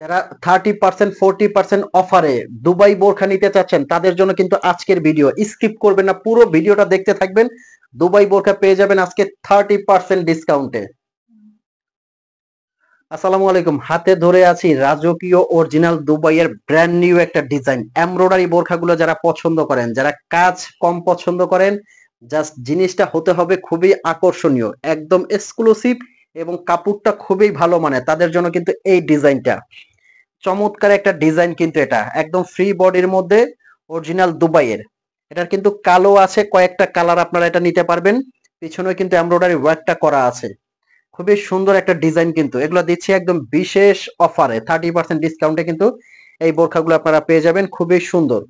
যারা 30% 40% অফারে দুবাই বোরখা নিতে চাচ্ছেন তাদের জন্য কিন্তু আজকের ভিডিও, স্কিপ করবেন না, পুরো ভিডিওটা দেখতে থাকবেন। দুবাই বোরখা পেয়ে যাবেন আজকে 30% ডিসকাউন্টে। আসসালামু আলাইকুম। হাতে ধরে আছি রাজকীয় অরিজিনাল দুবাইয়ের ব্র্যান্ড নিউ একটা ডিজাইন এমব্রয়ডারি বোরখাগুলো। যারা পছন্দ করেন, যারা কাজ কম পছন্দ করেন, জাস্ট জিনিসটা হতে হবে খুবই আকর্ষণীয়, একদম এক্সক্লুসিভ এবং কাপড়টা খুবই ভালো মানে, তাদের জন্য কিন্তু এই ডিজাইনটা চমৎকার একটা ডিজাইন। কিন্তু এটা একদম ফ্রি বডির মধ্যে অরিজিনাল দুবাইয়ের। এটার কিন্তু কালো আছে, কয়েকটা কালার আপনারা এটা নিতে পারবেন। পিছনে কিন্তু এমব্রয়ডারি ওয়ার্কটা করা আছে, খুবই সুন্দর একটা ডিজাইন। কিন্তু এগুলো দিচ্ছি একদম বিশেষ অফারে 30% ডিসকাউন্টে কিন্তু এই বোরখাগুলো আপনারা পেয়ে যাবেন, খুবই সুন্দর।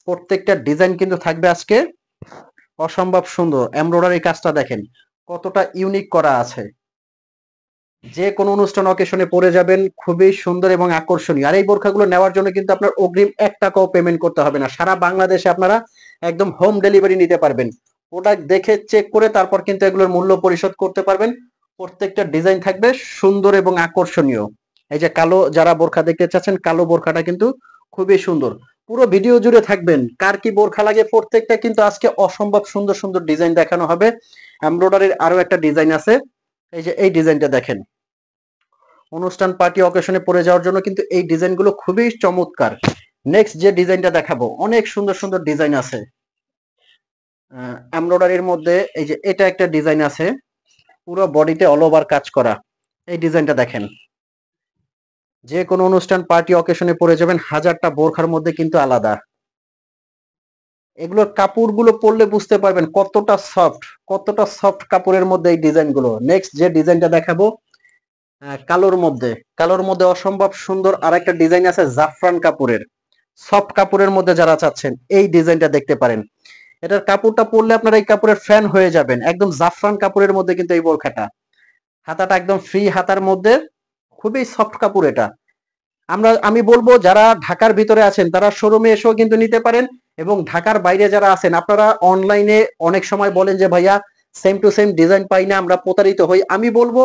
প্রত্যেকটা ডিজাইন কিন্তু থাকবে আজকে অসম্ভব সুন্দর। এমব্রয়ডারি কাজটা দেখেন কতটা ইউনিক করা আছে, যে কোনো অনুষ্ঠান অকেশনে পরে যাবেন, খুবই সুন্দর এবং আকর্ষণীয়। আর এই বোরখাগুলো নেওয়ার জন্য কিন্তু আপনার অগ্রিম 1 টাকাও পেমেন্ট করতে হবে না। সারা বাংলাদেশে আপনারা একদম হোম ডেলিভারি নিতে পারবেন। প্রোডাক্ট দেখে চেক করে তারপর কিন্তু এগুলোর মূল্য পরিশোধ করতে পারবেন। প্রত্যেকটা ডিজাইন থাকবে সুন্দর এবং আকর্ষণীয়। এই যে কালো যারা বোরখা দেখতে চাচ্ছেন, কালো বোরখাটা কিন্তু খুবই সুন্দর। পুরো ভিডিও জুড়ে থাকবেন, কার কি বোরখা লাগে প্রত্যেকটা কিন্তু আজকে অসম্ভব সুন্দর সুন্দর ডিজাইন দেখানো হবে। এমব্রয়ডারির আরো একটা ডিজাইন আছে, এই যে এই ডিজাইনটা দেখেন, অনুষ্ঠান পার্টি অকেশনে পরে যাওয়ার জন্য কিন্তু এই ডিজাইনগুলো খুবই চমৎকার। নেক্সট যে ডিজাইনটা দেখাবো, অনেক সুন্দর সুন্দর ডিজাইন আছে এমব্রয়ডারির মধ্যে। এই যে এটা একটা ডিজাইন আছে, পুরো বডিতে অল ওভার কাজ করা। এই ডিজাইনটা দেখেন, যে কোনো অনুষ্ঠান পার্টি অকেশনে পরে যাবেন, হাজারটা বোরখার মধ্যে কিন্তু আলাদা। এগুলোর কাপড়গুলো পরলে বুঝতে পারবেন কতটা সফট, কতটা সফট কাপড়ের মধ্যে এই ডিজাইনগুলো। নেক্সট যে ডিজাইনটা দেখাবো কালোর মধ্যে, কালোর মধ্যে অসম্ভব সুন্দর আর একটা ডিজাইন আছে জাফরান কাপড়ের। সফট কাপড়ের মধ্যে যারা চাচ্ছেন এই ডিজাইনটা দেখতে পারেন। এটার কাপড়টা পরলে আপনারা এই কাপড়ের ফ্যান হয়ে যাবেন। একদম জাফরান কাপড়ের মধ্যে কিন্তু এই বোরখাটা, হাতাটা একদম ফ্রি হাতার মধ্যে, খুবই সফট কাপড় এটা। আমি বলবো যারা ঢাকার ভিতরে আছেন তারা শোরুমে এসেও কিন্তু নিতে পারেন, এবং ঢাকার বাইরে যারা আছেন আপনারা অনলাইনে অনেক সময় বলেন যে ভাইয়া সেম টু সেম ডিজাইন পাই না, আমরা প্রতারিত হই। আমি বলবো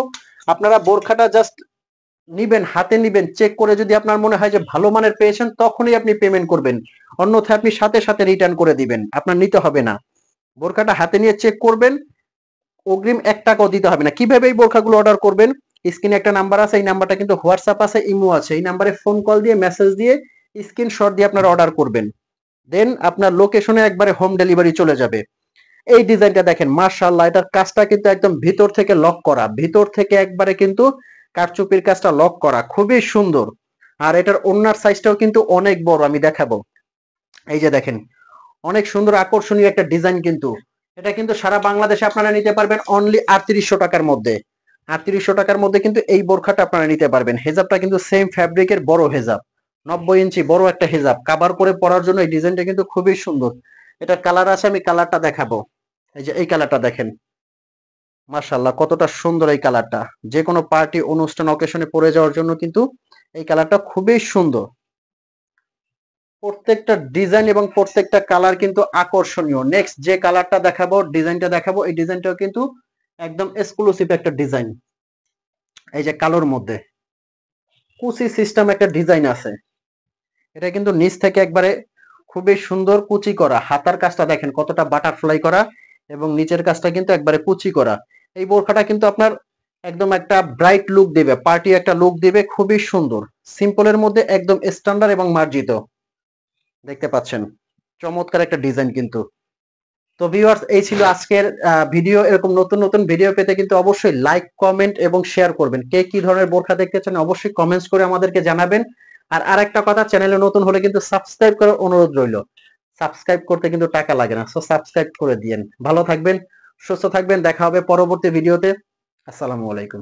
আপনারা বোরখাটা জাস্ট নিবেন, হাতে নিবেন, চেক করে যদি আপনার মনে হয় যে ভালো মানের পেয়েছেন তখনই আপনি পেমেন্ট করবেন, অন্যথায় আপনি সাথে সাথে রিটার্ন করে দিবেন, আপনার নিতে হবে না। বোরখাটা হাতে নিয়ে চেক করবেন, অগ্রিম 1 টাকাও দিতে হবে না। কিভাবে এই বোরখাগুলো অর্ডার করবেন, স্ক্রিনে একটা নাম্বার আছে, এই নাম্বারটা কিন্তু হোয়াটসঅ্যাপ আছে, ইমো আছে, এই নাম্বারে ফোন কল দিয়ে মেসেজ দিয়ে স্ক্রিনশট দিয়ে আপনারা অর্ডার করবেন। দেন আপনার লোকেশনে একবারে হোম ডেলিভারি চলে যাবে। এই ডিজাইনটা দেখেন, মাশাআল্লাহ, এটার কাজটা কিন্তু একদম ভিতর থেকে লক করা, ভিতর থেকে একবারে কিন্তু কারচুপির কাজটা লক করা, খুবই সুন্দর। আর এটার ওড়নার সাইজটাও কিন্তু অনেক বড়, আমি দেখাবো। এই যে দেখেন, অনেক সুন্দর আকর্ষণীয় একটা ডিজাইন কিন্তু। এটা কিন্তু সারা বাংলাদেশে আপনারা নিতে পারবেন অনলি 3800 টাকার মধ্যে। 3800 টাকার মধ্যে কিন্তু এই বোরখাটা আপনারা নিতে পারবেন। হেজাবটা কিন্তু সেম ফ্যাব্রিকের বড় হেজাব, 90 ইঞ্চি বড় একটা হেজাব, কাভার করে পরার জন্য এই ডিজাইনটা কিন্তু খুবই সুন্দর। এটা কালার আছে, আমি কালারটা দেখাবো। এই যে এই কালারটা দেখেন, মাশাআল্লাহ কতটা সুন্দর এই কালারটা। যে কোনো পার্টি অনুষ্ঠান অকেশনে পরে যাওয়ার জন্য কিন্তু এই কালারটা খুবই সুন্দর। প্রত্যেকটা ডিজাইন এবং প্রত্যেকটা কালার কিন্তু আকর্ষণীয়। নেক্সট যে কালারটা দেখাবো, ডিজাইনটা দেখাবো, এই ডিজাইনটাও কিন্তু একদম এক্সক্লুসিভ একটা ডিজাইন। এই যে কালোর মধ্যে কুচি সিস্টেম একটা ডিজাইন আছে, এটা কিন্তু নিচ থেকে একবারে খুবই সুন্দর কুচি করা। হাতার কাজটা দেখেন কতটা বাটারফ্লাই করা, এবং নিচের কাজটা কিন্তু একবারে কুচি করা। এই বোরখাটা কিন্তু আপনার একদম একটা ব্রাইট লুক দিবে, পার্টি একটা লুক দিবে, খুবই সুন্দর। সিম্পলের মধ্যে একদম স্ট্যান্ডার্ড এবং মার্জিত, দেখতে পাচ্ছেন চমৎকার একটা ডিজাইন কিন্তু। তো ভিউয়ার্স, এই ছিল আজকের ভিডিও। এরকম নতুন নতুন ভিডিও পেতে কিন্তু অবশ্যই লাইক, কমেন্ট এবং শেয়ার করবেন। কে কি ধরনের বোরখা দেখতে চান অবশ্যই কমেন্টস করে আমাদেরকে জানাবেন। আর আরেকটা কথা, চ্যানেলে নতুন হলে কিন্তু সাবস্ক্রাইব করার অনুরোধ রইল। সাবস্ক্রাইব করতে কিন্তু টাকা লাগে না, সো সাবস্ক্রাইব করে দিয়েন। ভালো থাকবেন, সুস্থ থাকবেন, দেখা হবে পরবর্তী ভিডিওতে। আসসালামু আলাইকুম।